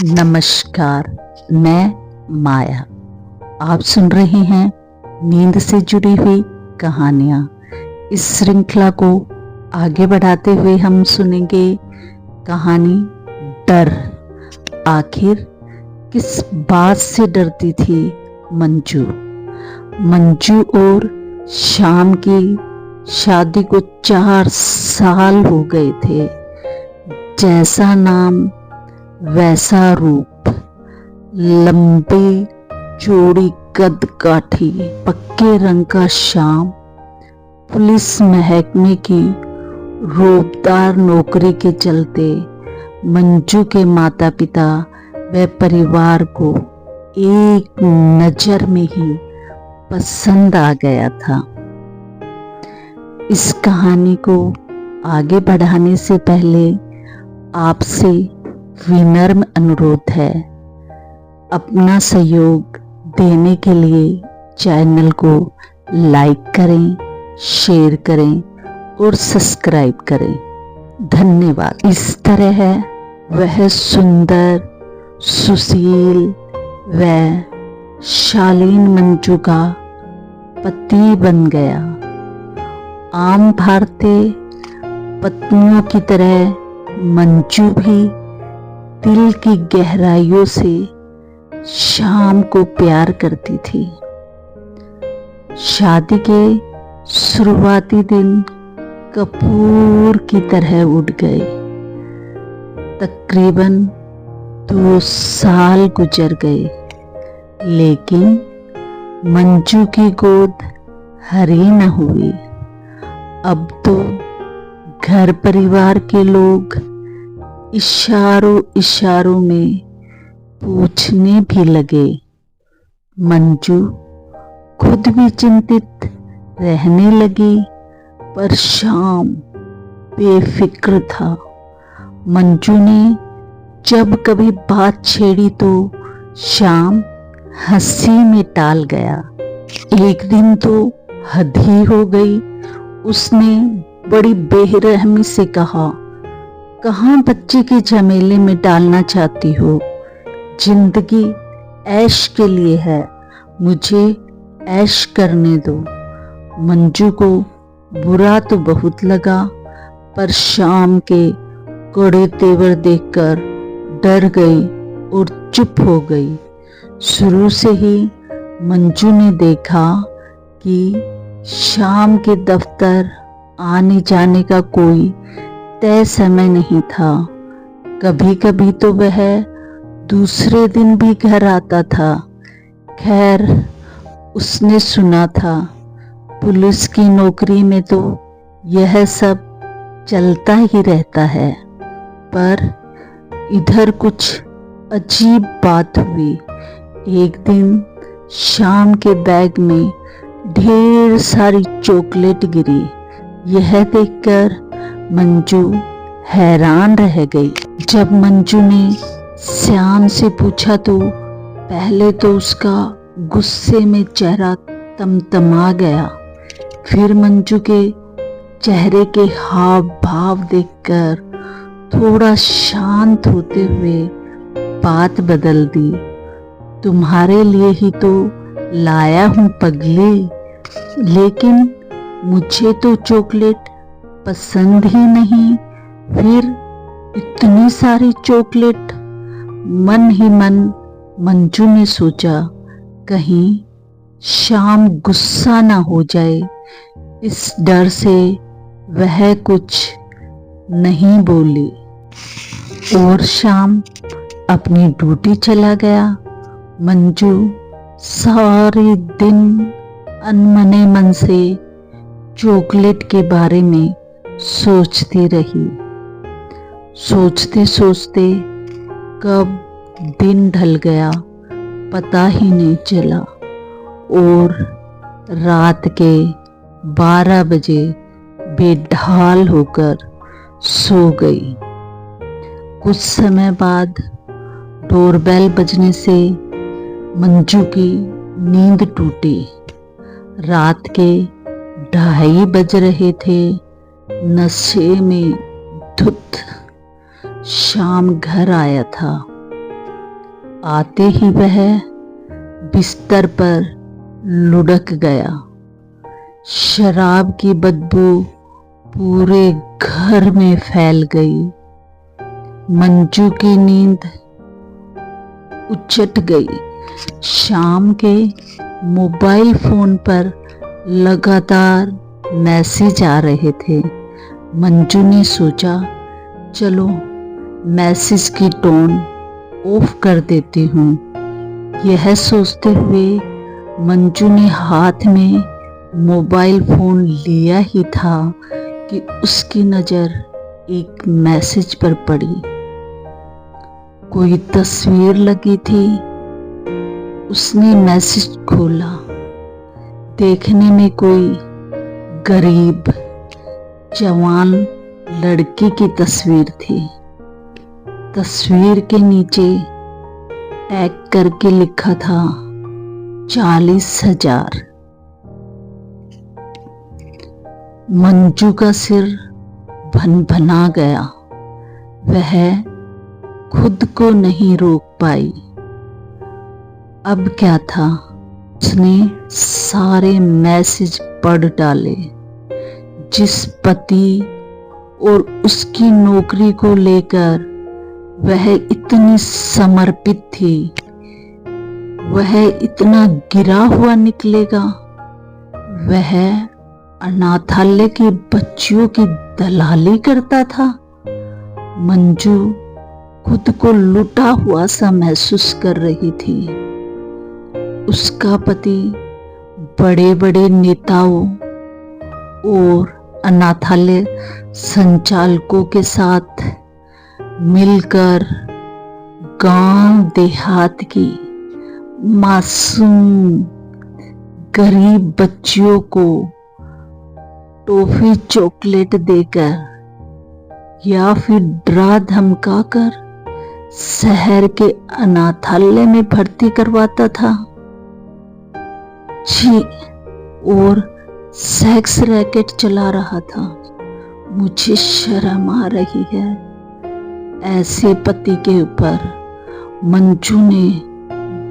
नमस्कार, मैं माया। आप सुन रहे हैं नींद से जुड़ी हुई कहानियाँ। इस श्रृंखला को आगे बढ़ाते हुए हम सुनेंगे कहानी डर। आखिर किस बात से डरती थी मंजू? मंजू और श्याम की शादी को 4 साल हो गए थे। जैसा नाम वैसा रूप, लंबी चौड़ी कद काठी, पक्के रंग का श्याम पुलिस महकमे की रौबदार नौकरी के चलते मंजू के माता पिता व परिवार को एक नजर में ही पसंद आ गया था। इस कहानी को आगे बढ़ाने से पहले आपसे विनम्र अनुरोध है, अपना सहयोग देने के लिए चैनल को लाइक करें, शेयर करें और सब्सक्राइब करें। धन्यवाद। इस तरह वह सुंदर, सुशील व शालीन मंजू का पति बन गया। आम भारतीय पत्नियों की तरह मंजू भी दिल की गहराइयों से श्याम को प्यार करती थी। शादी के शुरुआती दिन कपूर की तरह उड़ गए। तकरीबन 2 साल गुजर गए, लेकिन मंजू की गोद हरी न हुई। अब तो घर परिवार के लोग इशारों में पूछने भी लगे। मंजू खुद भी चिंतित रहने लगी, पर श्याम बेफिक्र था। मंजू ने जब कभी बात छेड़ी तो श्याम हंसी में टाल गया। एक दिन तो हद ही हो गई। उसने बड़ी बेरहमी से कहा, कहाँ बच्चे के झमेले में डालना चाहती हो? जिंदगी ऐश के लिए है, मुझे ऐश करने दो। मंजू को बुरा तो बहुत लगा, पर श्याम के कड़े तेवर देखकर डर गई और चुप हो गई। शुरू से ही मंजू ने देखा कि श्याम के दफ्तर आने जाने का कोई तय समय नहीं था। कभी कभी तो वह दूसरे दिन भी घर आता था। खैर, उसने सुना था पुलिस की नौकरी में तो यह सब चलता ही रहता है। पर इधर कुछ अजीब बात हुई। एक दिन श्याम के बैग में ढेर सारी चॉकलेट गिरी। यह देखकर मंजू हैरान रह गई। जब मंजू ने श्याम से पूछा तो पहले तो उसका गुस्से में चेहरा तमतमा गया। फिर मंजू के चेहरे के हाव भाव देखकर थोड़ा शांत होते हुए बात बदल दी। तुम्हारे लिए ही तो लाया हूं पगली, लेकिन मुझे तो चॉकलेट पसंद ही नहीं। फिर इतनी सारी चॉकलेट? मन ही मन मंजू ने सोचा, कहीं श्याम गुस्सा ना हो जाए। इस डर से वह कुछ नहीं बोली और श्याम अपनी ड्यूटी चला गया। मंजू सारे दिन अनमने मन से चॉकलेट के बारे में सोचती रही। सोचते सोचते कब दिन ढल गया पता ही नहीं चला और रात के 12 बजे बेढाल होकर सो गई। कुछ समय बाद डोरबेल बजने से मंजू की नींद टूटी। रात के 2:30 बज रहे थे। नशे में धुत श्याम घर आया था। आते ही वह बिस्तर पर लुढ़क गया। शराब की बदबू पूरे घर में फैल गई। मंजू की नींद उचट गई। शाम के मोबाइल फोन पर लगातार मैसेज आ रहे थे। मंजू ने सोचा, चलो मैसेज की टोन ऑफ कर देती हूँ। यह सोचते हुए मंजू ने हाथ में मोबाइल फोन लिया ही था कि उसकी नज़र एक मैसेज पर पड़ी। कोई तस्वीर लगी थी। उसने मैसेज खोला। देखने में कोई गरीब जवान लड़की की तस्वीर थी। तस्वीर के नीचे टैग करके लिखा था 40,000। मंजू का सिर भनभना गया। वह खुद को नहीं रोक पाई। अब क्या था, उसने सारे मैसेज पढ़ डाले। जिस पति और उसकी नौकरी को लेकर वह इतनी समर्पित थी, वह इतना गिरा हुआ निकलेगा। वह अनाथालय की बच्चियों की दलाली करता था। मंजू खुद को लुटा हुआ सा महसूस कर रही थी। उसका पति बड़े बड़े नेताओं और अनाथालय संचालकों के साथ मिलकर गांव देहात की मासूम गरीब बच्चियों को टॉफी चॉकलेट देकर या फिर डरा धमका कर शहर के अनाथालय में भर्ती करवाता था। जी, और सेक्स रैकेट चला रहा था। मुझे शर्म आ रही है। ऐसे पति के ऊपर मंजू ने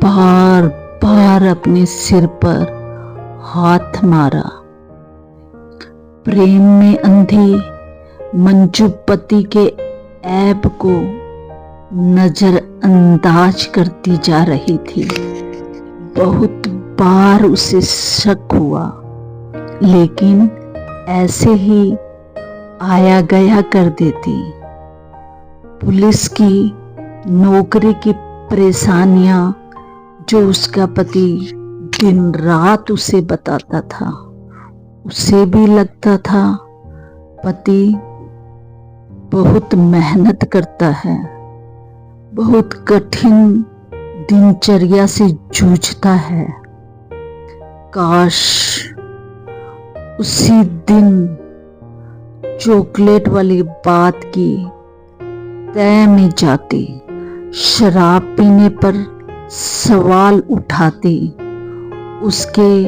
बार बार अपने सिर पर हाथ मारा। प्रेम में अंधी मंजू पति के ऐब को नजरअंदाज करती जा रही थी। बहुत बार उसे शक हुआ, लेकिन ऐसे ही आया गया कर देती। पुलिस की नौकरी की परेशानियां जो उसका पति दिन रात उसे बताता था, उसे भी लगता था पति बहुत मेहनत करता है, बहुत कठिन दिनचर्या से जूझता है। काश उसी दिन चॉकलेट वाली बात की तय में जाती, शराब पीने पर सवाल उठाती, उसके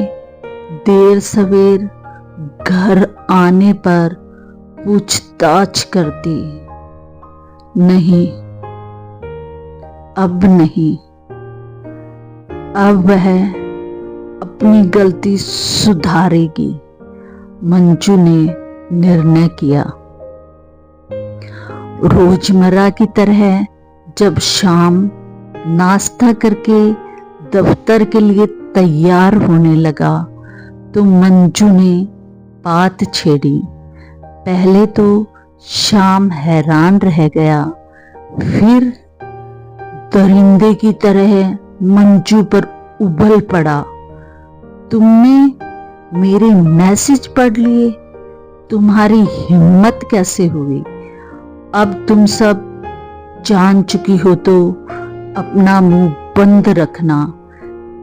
देर सवेर घर आने पर पूछताछ करती। नहीं, अब नहीं। अब वह अपनी गलती सुधारेगी। मंजू ने निर्णय किया। रोजमर्रा की तरह जब शाम नाश्ता करके दफ्तर के लिए तैयार होने लगा तो मंजू ने बात छेड़ी। पहले तो शाम हैरान रह गया, फिर दरिंदे की तरह मंजू पर उबल पड़ा। तुमने मेरे मैसेज पढ़ लिए? तुम्हारी हिम्मत कैसे हुई? अब तुम सब जान चुकी हो तो अपना मुंह बंद रखना।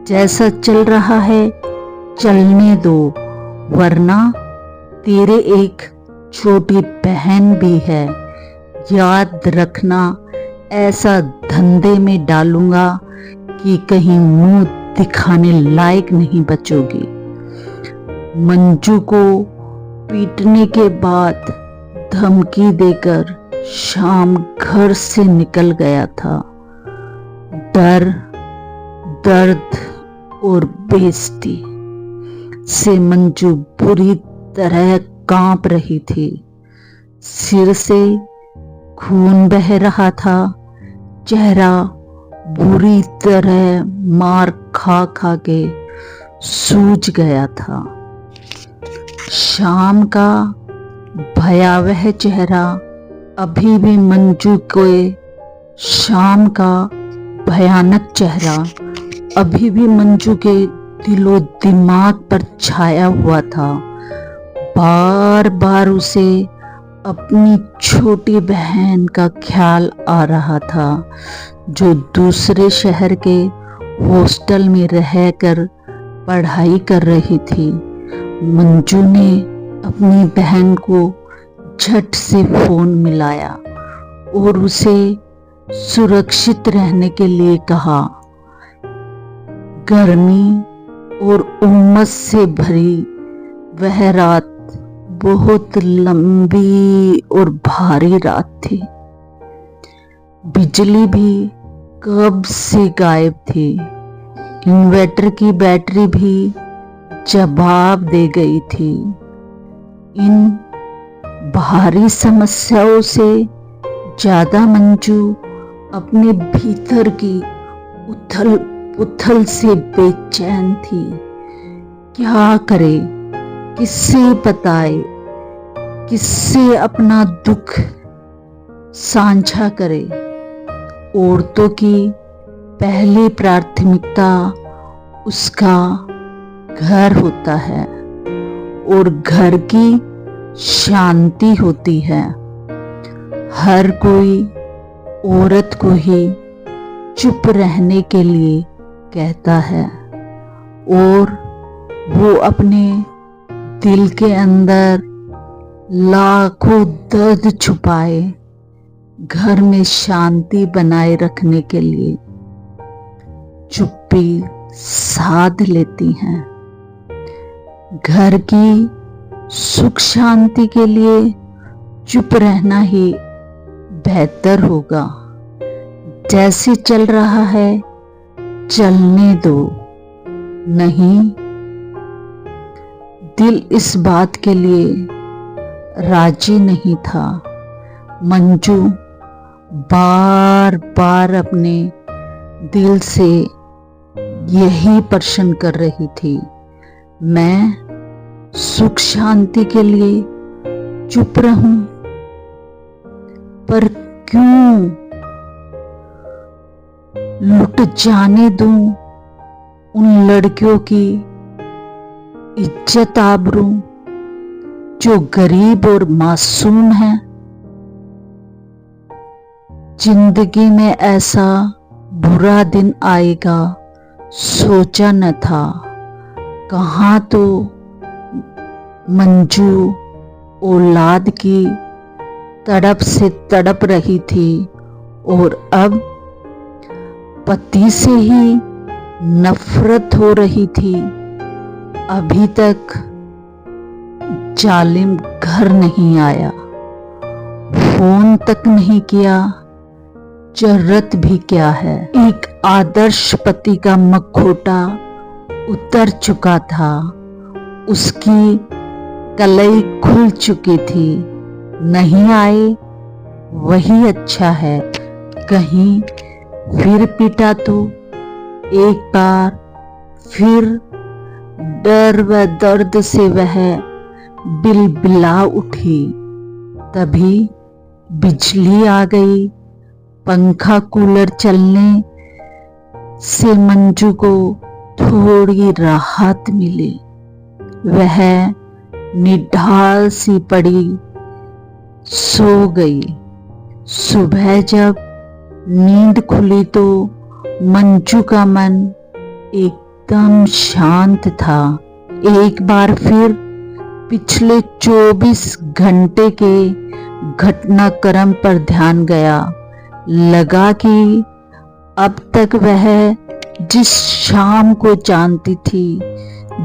जैसा चल रहा है चलने दो, वरना तेरे एक छोटी बहन भी है। याद रखना, ऐसा धंधे में डालूंगा कि कहीं मुंह दिखाने लायक नहीं बचोगी। मंजू को पीटने के बाद धमकी देकर शाम घर से निकल गया था। डर, दर्द और बेइज्जती से मंजू बुरी तरह कांप रही थी। सिर से खून बह रहा था, चेहरा बुरी तरह मार खा खा के सूज गया था। शाम का भयावह चेहरा अभी भी मंजू के शाम का भयानक चेहरा अभी भी मंजू के दिलो दिमाग पर छाया हुआ था। बार बार उसे अपनी छोटी बहन का ख्याल आ रहा था, जो दूसरे शहर के हॉस्टल में रहकर पढ़ाई कर रही थी। मंजू ने अपनी बहन को झट से फोन मिलाया और उसे सुरक्षित रहने के लिए कहा। गर्मी और उमस से भरी वह रात बहुत लंबी और भारी रात थी। बिजली भी कब से गायब थी। इन्वर्टर की बैटरी भी जवाब दे गई थी। इन भारी समस्याओं से ज्यादा मंजू अपने भीतर की उथल पुथल से बेचैन थी। क्या करे, किससे बताए, किससे अपना दुख साझा करे। औरतों की पहली प्राथमिकता उसका घर होता है और घर की शांति होती है। हर कोई औरत को ही चुप रहने के लिए कहता है और वो अपने दिल के अंदर लाखों दर्द छुपाए घर में शांति बनाए रखने के लिए चुप्पी साध लेती हैं। घर की सुख शांति के लिए चुप रहना ही बेहतर होगा। जैसे चल रहा है चलने दो। नहीं, दिल इस बात के लिए राजी नहीं था। मंजू बार बार अपने दिल से यही प्रश्न कर रही थी, मैं सुख शांति के लिए चुप रहूं, पर क्यों लुट जाने दूं उन लड़कियों की इज्जत आबरू जो गरीब और मासूम हैं। जिंदगी में ऐसा बुरा दिन आएगा सोचा न था। कहाँ तो मंजू औलाद की तड़प से तड़प रही थी और अब पति से ही नफरत हो रही थी। अभी तक जालिम घर नहीं आया, फोन तक नहीं किया, जरूरत भी क्या है। एक आदर्श पति का मखौटा उतर चुका था, उसकी कलई खुल चुकी थी। नहीं आए वही अच्छा है, कहीं फिर पिटा तो एक बार फिर डर व दर्द से वह बिलबिला उठी। तभी बिजली आ गई। पंखा कूलर चलने से मंजू को थोड़ी राहत मिली। वह निढाल सी पड़ी सो गई। सुबह जब नींद खुली तो मंजू का मन एकदम शांत था। एक बार फिर पिछले 24 घंटे के घटनाक्रम पर ध्यान गया। लगा कि अब तक वह जिस शाम को जानती थी,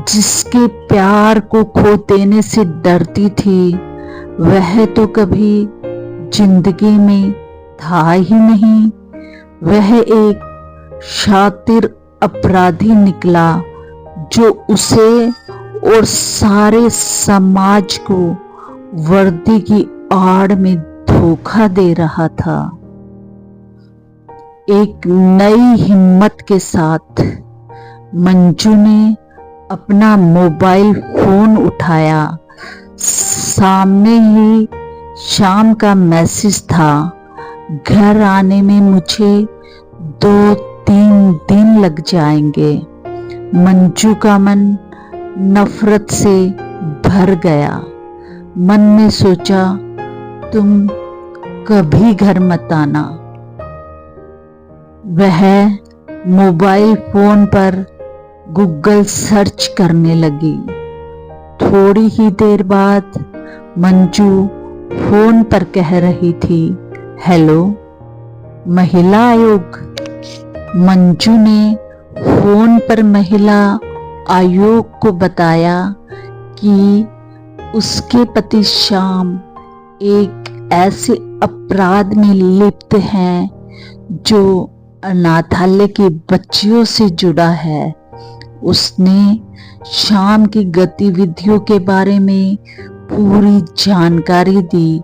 जिसके प्यार को खो देने से डरती थी, वह तो कभी जिंदगी में था ही नहीं। वह एक शातिर अपराधी निकला जो उसे और सारे समाज को वर्दी की आड़ में धोखा दे रहा था। एक नई हिम्मत के साथ मंजू ने अपना मोबाइल फोन उठाया। सामने ही शाम का मैसेज था, घर आने में मुझे 2-3 दिन लग जाएंगे। मंजू का मन नफरत से भर गया। मन में सोचा, तुम कभी घर मत आना। वह मोबाइल फोन पर गूगल सर्च करने लगी। थोड़ी ही देर बाद मंजू फोन पर कह रही थी, हेलो, महिला आयोग। मंजू ने फोन पर महिला आयोग को बताया कि उसके पति श्याम एक ऐसे अपराध में लिप्त हैं जो अनाथालय की बच्चियों से जुड़ा है। उसने श्याम की गतिविधियों के बारे में पूरी जानकारी दी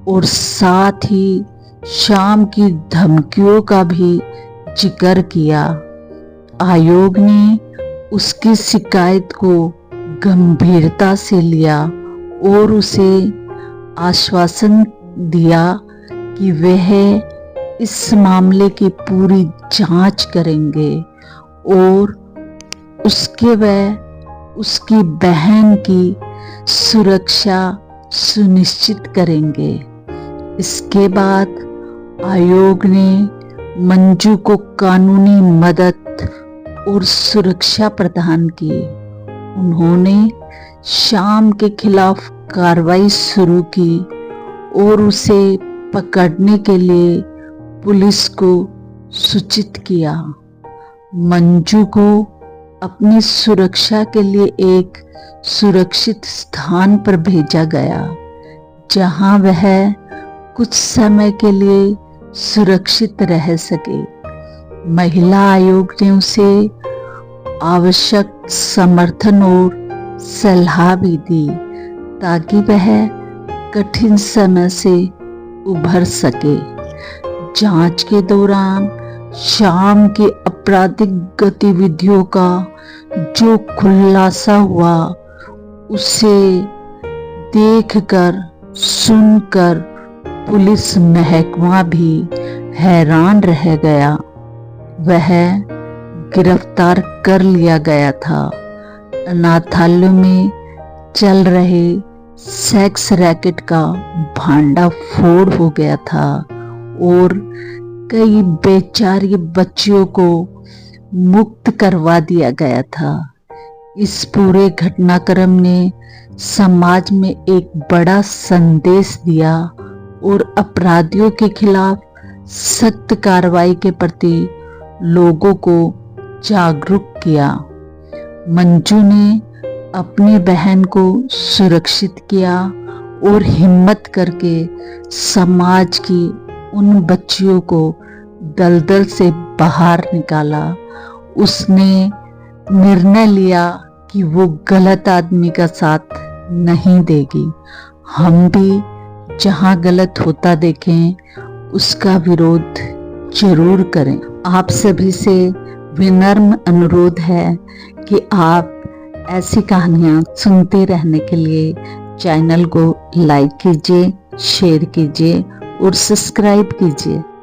और साथ ही श्याम की धमकियों का भी जिक्र किया। आयोग ने उसकी शिकायत को गंभीरता से लिया और उसे आश्वासन दिया कि वह इस मामले की पूरी जांच करेंगे और उसकी बहन की सुरक्षा सुनिश्चित करेंगे। इसके बाद आयोग ने मंजू को कानूनी मदद और सुरक्षा प्रदान की। उन्होंने श्याम के खिलाफ कार्रवाई शुरू की और उसे पकड़ने के लिए पुलिस को सूचित किया। मंजू को अपनी सुरक्षा के लिए एक सुरक्षित स्थान पर भेजा गया, जहां वह कुछ समय के लिए सुरक्षित रह सके। महिला आयोग ने उसे आवश्यक समर्थन और सलाह भी दी ताकि वह कठिन समय से उभर सके। जांच के दौरान श्याम की आपराधिक गतिविधियों का जो खुलासा हुआ, उसे देखकर सुनकर पुलिस महकमा भी हैरान रह गया। वह गिरफ्तार कर लिया गया था। अनाथालयों में चल रहे सेक्स रैकेट का भांडाफोड़ हो गया था और कई बेचारी बच्चियों को मुक्त करवा दिया गया था। इस पूरे घटनाक्रम ने समाज में एक बड़ा संदेश दिया और अपराधियों के खिलाफ सख्त कार्रवाई के प्रति लोगों को जागरूक किया। मंजू ने अपनी बहन को सुरक्षित किया और हिम्मत करके समाज की उन बच्चियों को दलदल से बाहर निकाला। उसने निर्णय लिया कि वो गलत आदमी का साथ नहीं देगी। हम भी जहां गलत होता देखें उसका विरोध जरूर करें। आप सभी से विनम्र अनुरोध है कि आप ऐसी कहानियां सुनते रहने के लिए चैनल को लाइक कीजिए, शेयर कीजिए और सब्सक्राइब कीजिए।